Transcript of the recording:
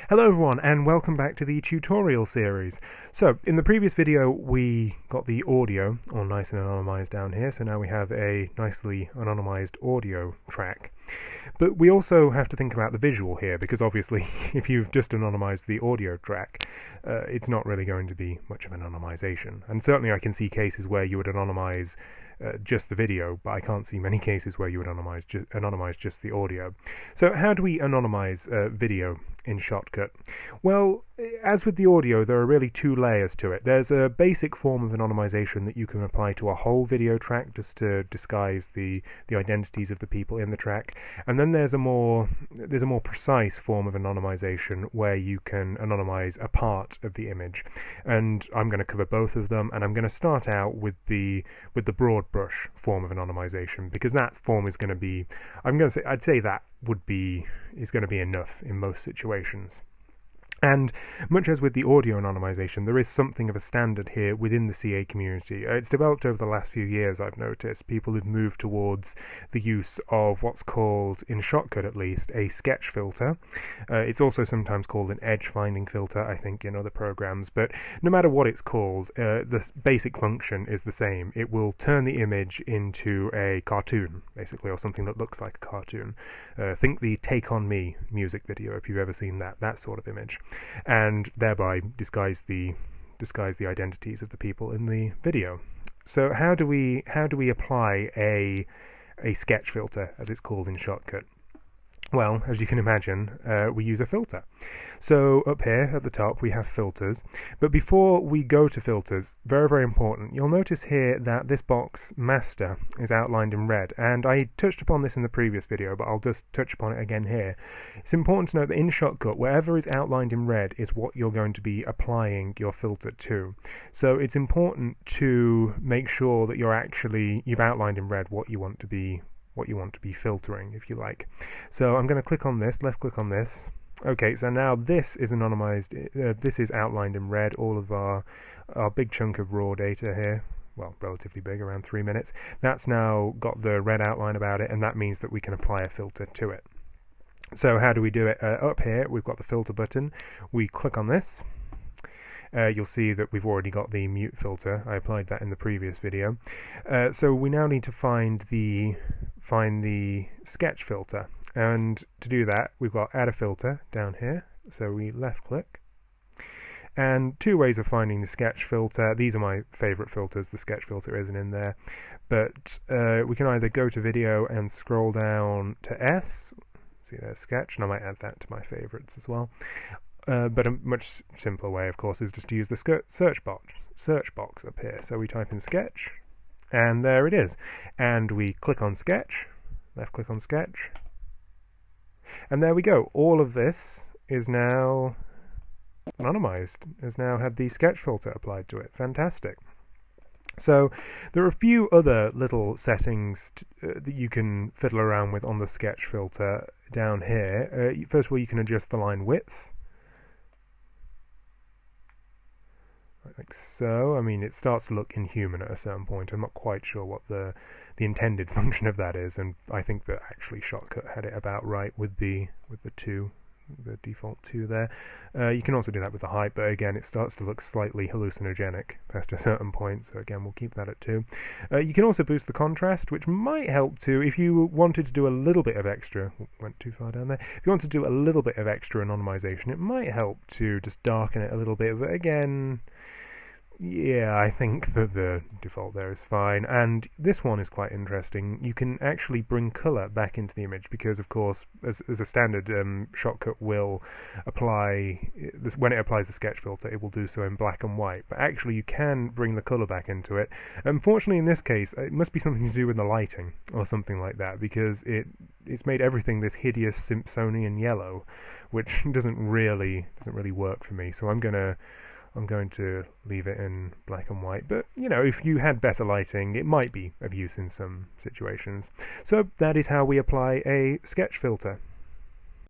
Hello everyone and welcome back to the tutorial series. So in the previous video we got the audio all nice and anonymized down here, so now we have a nicely anonymized audio track. But we also have to think about the visual here, because obviously if you've just anonymized the audio track, it's not really going to be much of an anonymization. And certainly I can see cases where you would anonymize just the video, but I can't see many cases where you would anonymize just the audio. So how do we anonymize video in Shotcut? Well, as with the audio, there are really two layers to it. There's a basic form of anonymization that you can apply to a whole video track just to disguise the identities of the people in the track, and then there's a more precise form of anonymization where you can anonymize a part of the image. And I'm going to cover both of them, and I'm going to start out with the broad brush form of anonymization, because that form is going to be, I'd say that is going to be enough in most situations. And much as with the audio anonymization, there is something of a standard here within the CA community. It's developed over the last few years, I've noticed. People have moved towards the use of what's called, in Shotcut at least, a sketch filter. It's also sometimes called an edge finding filter, I think, in other programs. But no matter what it's called, the basic function is the same. It will turn the image into a cartoon, basically, or something that looks like a cartoon. Think the Take On Me music video, if you've ever seen that sort of image, and thereby disguise the identities of the people in the video. So how do we apply a sketch filter, as it's called in Shotcut? Well, as you can imagine, we use a filter. So up here at the top we have filters, but before we go to filters, very, very important, you'll notice here that this box master is outlined in red, and I touched upon this in the previous video, but I'll just touch upon it again here. It's important to note that in Shotcut, wherever is outlined in red is what you're going to be applying your filter to. So it's important to make sure that you've outlined in red what you want to be filtering, if you like. So I'm going to click on this, left click on this. Okay, so now this is anonymized, this is outlined in red, all of our big chunk of raw data here, well, relatively big, around 3 minutes. That's now got the red outline about it, and that means that we can apply a filter to it. So how do we do it? Up here we've got the filter button. We click on this. You'll see that we've already got the mute filter. I applied that in the previous video. So we now need to find the sketch filter, and to do that we've got add a filter down here. So we left click, and two ways of finding the sketch filter. These are my favorite filters. The sketch filter isn't in there, but we can either go to video and scroll down to S. See, there's sketch, and I might add that to my favorites as well. But a much simpler way, of course, is just to use the search box up here. So we type in sketch, and there it is. And we click on sketch, left click on sketch, and there we go. All of this is now anonymized, has now had the sketch filter applied to it. Fantastic. So there are a few other little settings that you can fiddle around with on the sketch filter down here. First of all, you can adjust the line width, like so. I mean, it starts to look inhuman at a certain point. I'm not quite sure what the intended function of that is, and I think that actually Shotcut had it about right with the default 2 there. You can also do that with the height, but again it starts to look slightly hallucinogenic past a certain point, so again we'll keep that at 2. You can also boost the contrast, which might help to, if you wanted to do a little bit of extra, went too far down there, if you want to do a little bit of extra anonymization, it might help to just darken it a little bit, but again, yeah, I think that the default there is fine. And this one is quite interesting. You can actually bring color back into the image, because of course as a standard, Shotcut will apply this, when it applies the sketch filter it will do so in black and white, but actually you can bring the color back into it. Unfortunately in this case it must be something to do with the lighting or something like that, because it's made everything this hideous Simpsonian yellow, which doesn't really work for me. So I'm going to leave it in black and white, but you know, if you had better lighting it might be of use in some situations. So that is how we apply a sketch filter.